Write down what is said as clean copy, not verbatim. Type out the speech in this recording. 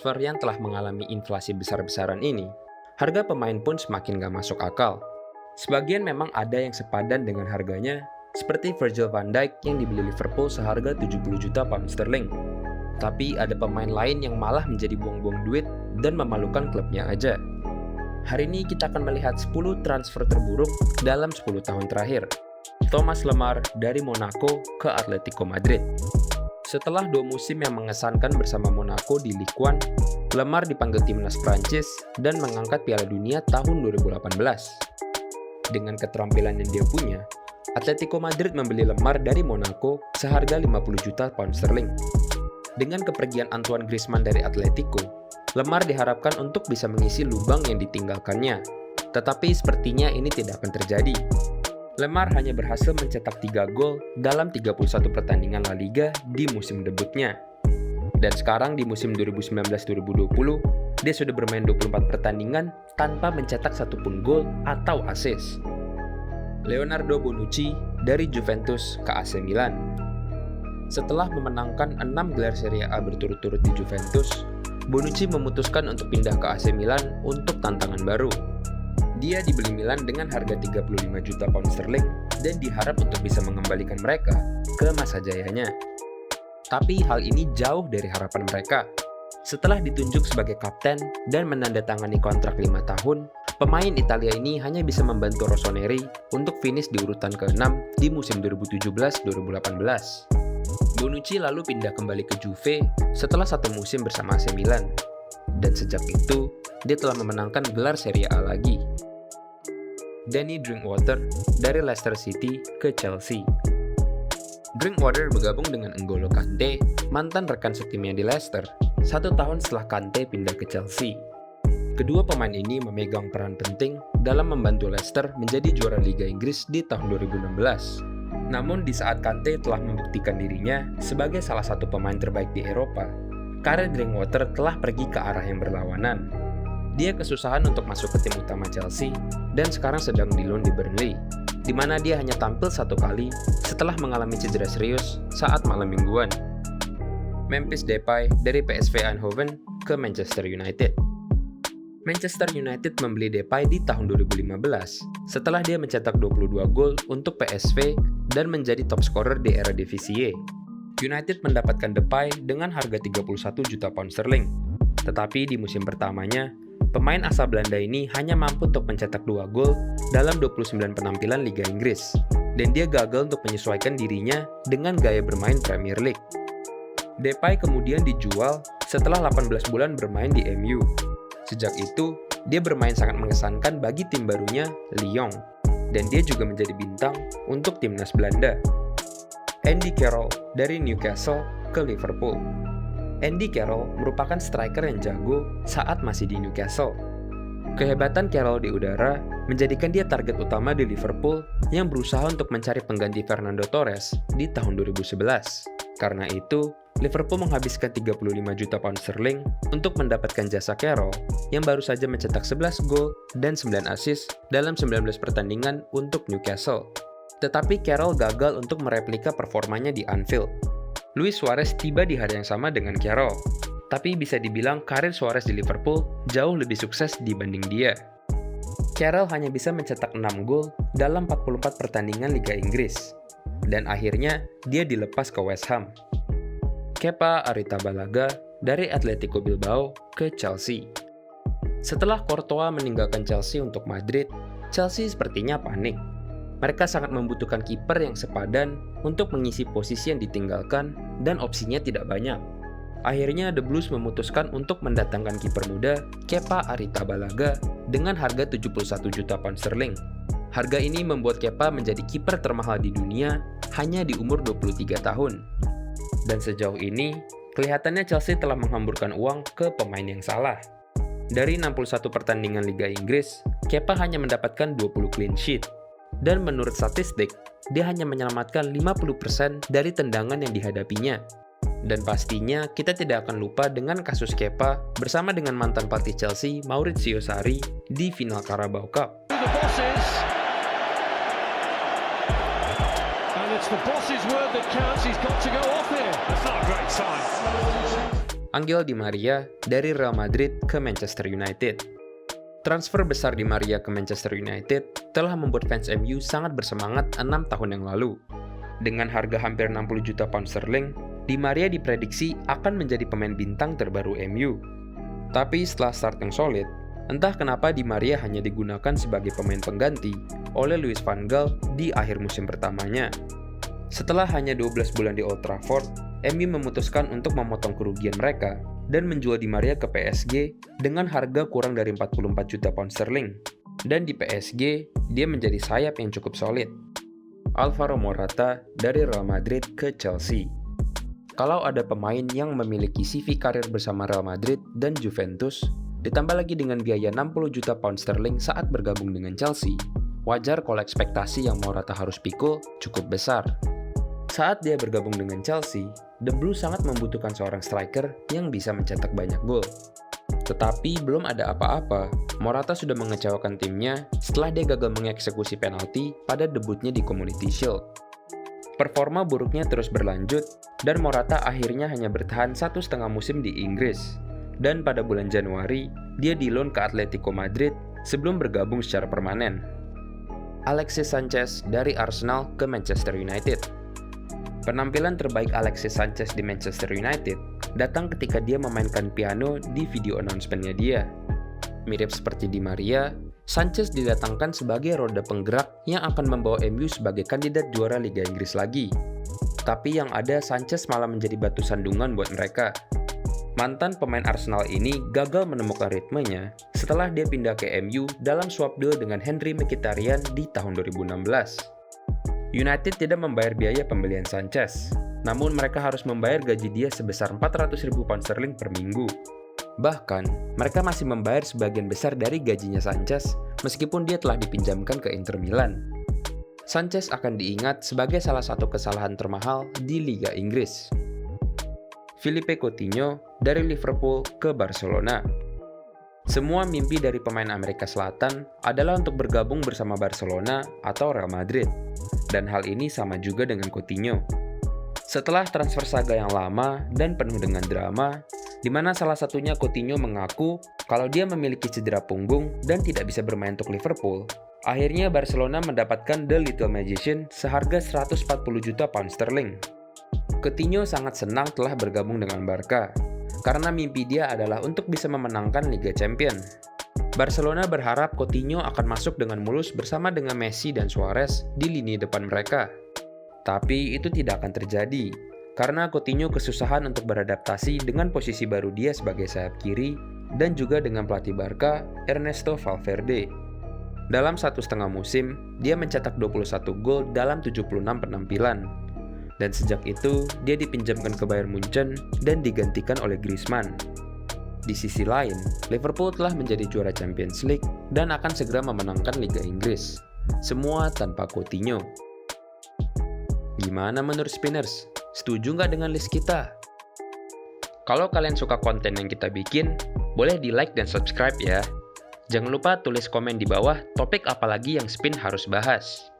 transfer yang telah mengalami inflasi besar-besaran ini, harga pemain pun semakin gak masuk akal. Sebagian memang ada yang sepadan dengan harganya, seperti Virgil van Dijk yang dibeli Liverpool seharga 70 juta pound sterling. Tapi ada pemain lain yang malah menjadi buang-buang duit dan memalukan klubnya aja. Hari ini kita akan melihat 10 transfer terburuk dalam 10 tahun terakhir. Thomas Lemar dari Monaco ke Atletico Madrid. Setelah 2 musim yang mengesankan bersama Monaco di Ligue 1, Lemar dipanggil timnas Prancis dan mengangkat Piala Dunia tahun 2018. Dengan keterampilan yang dia punya, Atletico Madrid membeli Lemar dari Monaco seharga 50 juta pound sterling. Dengan kepergian Antoine Griezmann dari Atletico, Lemar diharapkan untuk bisa mengisi lubang yang ditinggalkannya. Tetapi sepertinya ini tidak akan terjadi. Lemar hanya berhasil mencetak 3 gol dalam 31 pertandingan La Liga di musim debutnya. Dan sekarang di musim 2019-2020, dia sudah bermain 24 pertandingan tanpa mencetak satupun gol atau assist. Leonardo Bonucci dari Juventus ke AC Milan. Setelah memenangkan 6 gelar Serie A berturut-turut di Juventus, Bonucci memutuskan untuk pindah ke AC Milan untuk tantangan baru. Dia dibeli Milan dengan harga 35 juta pound sterling dan diharap untuk bisa mengembalikan mereka ke masa jayanya. Tapi hal ini jauh dari harapan mereka. Setelah ditunjuk sebagai kapten dan menandatangani kontrak 5 tahun, pemain Italia ini hanya bisa membantu Rossoneri untuk finish di urutan ke-6 di musim 2017-2018. Bonucci lalu pindah kembali ke Juve setelah 1 musim bersama AC Milan. Dan sejak itu, dia telah memenangkan gelar Serie A lagi. Danny Drinkwater dari Leicester City ke Chelsea. Drinkwater bergabung dengan N'Golo Kante, mantan rekan setimnya di Leicester, 1 tahun setelah Kante pindah ke Chelsea. Kedua pemain ini memegang peran penting dalam membantu Leicester menjadi juara Liga Inggris di tahun 2016. Namun di saat Kante telah membuktikan dirinya sebagai salah satu pemain terbaik di Eropa, karir Drinkwater telah pergi ke arah yang berlawanan. Dia kesusahan untuk masuk ke tim utama Chelsea dan sekarang sedang di loan di Burnley, di mana dia hanya tampil 1 kali setelah mengalami cedera serius saat malam mingguan. Memphis Depay dari PSV Eindhoven ke Manchester United. Manchester United membeli Depay di tahun 2015 setelah dia mencetak 22 gol untuk PSV dan menjadi top scorer di era Divisi Y. United mendapatkan Depay dengan harga 31 juta pound sterling. Tetapi di musim pertamanya, pemain asal Belanda ini hanya mampu untuk mencetak 2 gol dalam 29 penampilan Liga Inggris, dan dia gagal untuk menyesuaikan dirinya dengan gaya bermain Premier League. Depay kemudian dijual setelah 18 bulan bermain di MU. Sejak itu, dia bermain sangat mengesankan bagi tim barunya, Lyon, dan dia juga menjadi bintang untuk timnas Belanda. Andy Carroll dari Newcastle ke Liverpool. Andy Carroll merupakan striker yang jago saat masih di Newcastle. Kehebatan Carroll di udara menjadikan dia target utama di Liverpool yang berusaha untuk mencari pengganti Fernando Torres di tahun 2011. Karena itu, Liverpool menghabiskan 35 juta pound sterling untuk mendapatkan jasa Carroll yang baru saja mencetak 11 gol dan 9 assist dalam 19 pertandingan untuk Newcastle. Tetapi Carroll gagal untuk mereplika performanya di Anfield. Luis Suarez tiba di hari yang sama dengan Carroll, tapi bisa dibilang karir Suarez di Liverpool jauh lebih sukses dibanding dia. Carroll hanya bisa mencetak 6 gol dalam 44 pertandingan Liga Inggris, dan akhirnya dia dilepas ke West Ham. Kepa Arrizabalaga dari Atletico Bilbao ke Chelsea. Setelah Courtois meninggalkan Chelsea untuk Madrid, Chelsea sepertinya panik. Mereka sangat membutuhkan kiper yang sepadan untuk mengisi posisi yang ditinggalkan dan opsinya tidak banyak. Akhirnya The Blues memutuskan untuk mendatangkan kiper muda Kepa Arrizabalaga dengan harga 71 juta pound sterling. Harga ini membuat Kepa menjadi kiper termahal di dunia hanya di umur 23 tahun. Dan sejauh ini, kelihatannya Chelsea telah menghamburkan uang ke pemain yang salah. Dari 61 pertandingan Liga Inggris, Kepa hanya mendapatkan 20 clean sheet. Dan menurut statistik, dia hanya menyelamatkan 50% dari tendangan yang dihadapinya. Dan pastinya kita tidak akan lupa dengan kasus Kepa bersama dengan mantan pelatih Chelsea Maurizio Sarri di final Carabao Cup. Angel Di Maria dari Real Madrid ke Manchester United. Transfer besar Di Maria ke Manchester United telah membuat fans MU sangat bersemangat 6 tahun yang lalu. Dengan harga hampir 60 juta pound sterling, Di Maria diprediksi akan menjadi pemain bintang terbaru MU. Tapi setelah start yang solid, entah kenapa Di Maria hanya digunakan sebagai pemain pengganti oleh Louis van Gaal di akhir musim pertamanya. Setelah hanya 12 bulan di Old Trafford, MU memutuskan untuk memotong kerugian mereka dan menjual Di Maria ke PSG dengan harga kurang dari 44 juta pound sterling. Dan di PSG, dia menjadi sayap yang cukup solid. Alvaro Morata dari Real Madrid ke Chelsea. Kalau ada pemain yang memiliki CV karir bersama Real Madrid dan Juventus, ditambah lagi dengan biaya 60 juta pound sterling saat bergabung dengan Chelsea, wajar kalau ekspektasi yang Morata harus pikul cukup besar. Saat dia bergabung dengan Chelsea, The Blues sangat membutuhkan seorang striker yang bisa mencetak banyak gol. Tetapi belum ada apa-apa, Morata sudah mengecewakan timnya setelah dia gagal mengeksekusi penalti pada debutnya di Community Shield. Performa buruknya terus berlanjut, dan Morata akhirnya hanya bertahan 1,5 musim di Inggris. Dan pada bulan Januari, dia di-loan ke Atletico Madrid sebelum bergabung secara permanen. Alexis Sanchez dari Arsenal ke Manchester United. Penampilan terbaik Alexis Sanchez di Manchester United datang ketika dia memainkan piano di video announcement-nya dia. Mirip seperti Di Maria, Sanchez didatangkan sebagai roda penggerak yang akan membawa MU sebagai kandidat juara Liga Inggris lagi. Tapi yang ada, Sanchez malah menjadi batu sandungan buat mereka. Mantan pemain Arsenal ini gagal menemukan ritmenya setelah dia pindah ke MU dalam swap deal dengan Henry Mkhitaryan di tahun 2016. United tidak membayar biaya pembelian Sanchez, namun mereka harus membayar gaji dia sebesar 400.000 pound sterling per minggu. Bahkan, mereka masih membayar sebagian besar dari gajinya Sanchez meskipun dia telah dipinjamkan ke Inter Milan. Sanchez akan diingat sebagai salah satu kesalahan termahal di Liga Inggris. Philippe Coutinho dari Liverpool ke Barcelona. Semua mimpi dari pemain Amerika Selatan adalah untuk bergabung bersama Barcelona atau Real Madrid, dan hal ini sama juga dengan Coutinho. Setelah transfer saga yang lama dan penuh dengan drama, di mana salah satunya Coutinho mengaku kalau dia memiliki cedera punggung dan tidak bisa bermain untuk Liverpool, akhirnya Barcelona mendapatkan The Little Magician seharga 140 juta pound sterling. Coutinho sangat senang telah bergabung dengan Barca, karena mimpi dia adalah untuk bisa memenangkan Liga Champions. Barcelona berharap Coutinho akan masuk dengan mulus bersama dengan Messi dan Suarez di lini depan mereka. Tapi itu tidak akan terjadi, karena Coutinho kesusahan untuk beradaptasi dengan posisi baru dia sebagai sayap kiri dan juga dengan pelatih Barca, Ernesto Valverde. Dalam 1,5 musim, dia mencetak 21 gol dalam 76 penampilan. Dan sejak itu, dia dipinjamkan ke Bayern Munchen dan digantikan oleh Griezmann. Di sisi lain, Liverpool telah menjadi juara Champions League dan akan segera memenangkan Liga Inggris. Semua tanpa Coutinho. Gimana menurut Spinners? Setuju nggak dengan list kita? Kalau kalian suka konten yang kita bikin, boleh di-like dan subscribe ya. Jangan lupa tulis komen di bawah topik apa lagi yang Spin harus bahas.